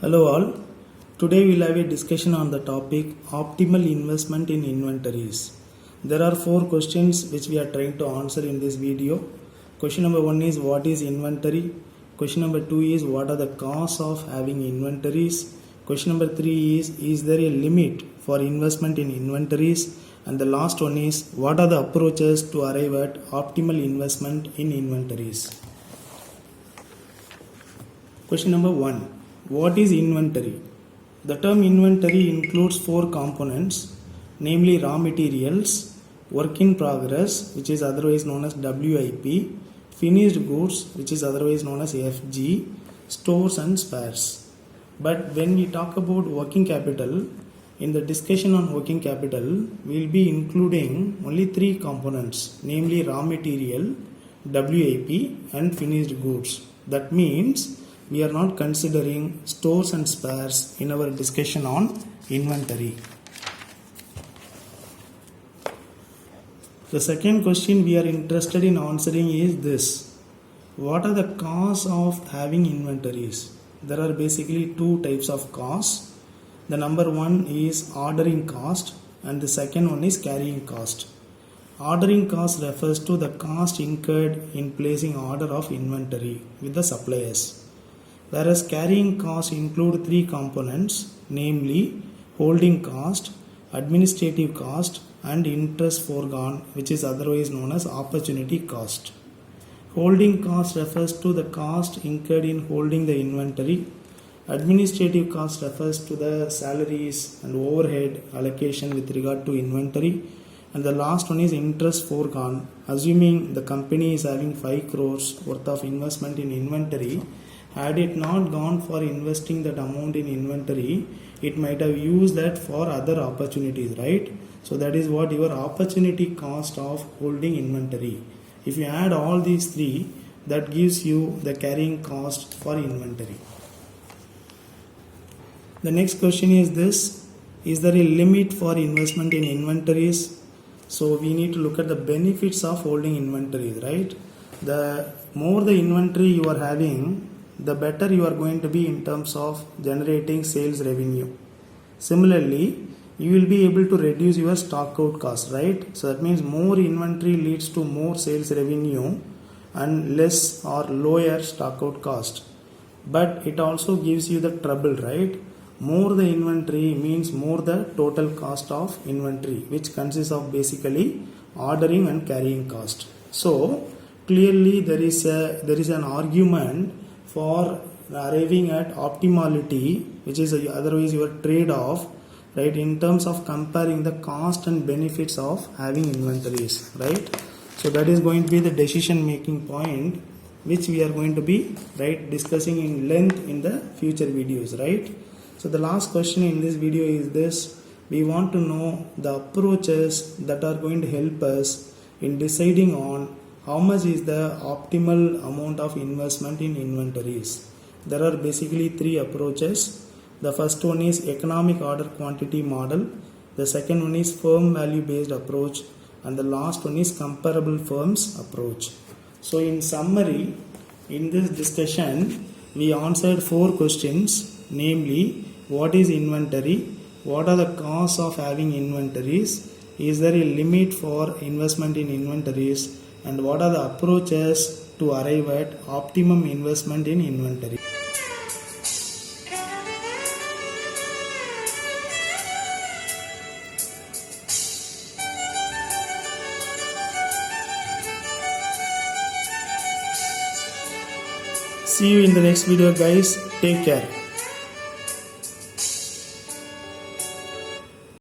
Hello all. Today we'll have a discussion on the topic optimal investment in inventories. There are 4 questions which we are trying to answer in this video. Question number 1 is what is inventory? Question number 2 is what are the costs of having inventories? Question number 3 is there a limit for investment in inventories? And the last one is what are the approaches to arrive at optimal investment in inventories? Question number 1. What is inventory? The term inventory includes 4 components, namely raw materials, work in progress, which is otherwise known as WIP, finished goods, which is otherwise known as FG, stores and spares. But when we talk about working capital, in the discussion on working capital, we will be including only 3 components, namely raw material, WIP and finished goods. That means we are not considering stores and spares in our discussion on inventory. The second question we are interested in answering is this. What are the costs of having inventories? There are basically 2 types of costs. The number 1 is ordering cost and the second one is carrying cost. Ordering cost refers to the cost incurred in placing order of inventory with the suppliers. Whereas carrying costs include 3 components, namely holding cost, administrative cost and interest foregone, which is otherwise known as opportunity cost. Holding cost refers to the cost incurred in holding the inventory. Administrative cost refers to the salaries and overhead allocation with regard to inventory. And the last one is interest foregone. Assuming the company is having 5 crores worth of investment in inventory, had it not gone for investing that amount in inventory, it might have used that for other opportunities, right? So that is what your opportunity cost of holding inventory. If you add all these 3, that gives you the carrying cost for inventory. The next question is this. Is there a limit for investment in inventories? So we need to look at the benefits of holding inventories, right? The more the inventory you are having, the better you are going to be in terms of generating sales revenue. Similarly, you will be able to reduce your stock out cost, right? So that means more inventory leads to more sales revenue and less or lower stock out cost. But it also gives you the trouble, right? More the inventory means more the total cost of inventory, which consists of basically ordering and carrying cost. So clearly there is an argument for arriving at optimality, which is otherwise your trade-off, right, in terms of comparing the cost and benefits of having inventories, right? So that is going to be the decision making point which we are going to be, right, discussing in length in the future videos, right? So the last question in this video is this. We want to know the approaches that are going to help us in deciding on how much is the optimal amount of investment in inventories. There are basically 3 approaches. The first one is economic order quantity model. The second one is firm value based approach. And the last one is comparable firms approach. So in summary, in this discussion, we answered 4 questions, namely, what is inventory? What are the costs of having inventories? Is there a limit for investment in inventories? And what are the approaches to arrive at optimum investment in inventory? See you in the next video, guys. Take care.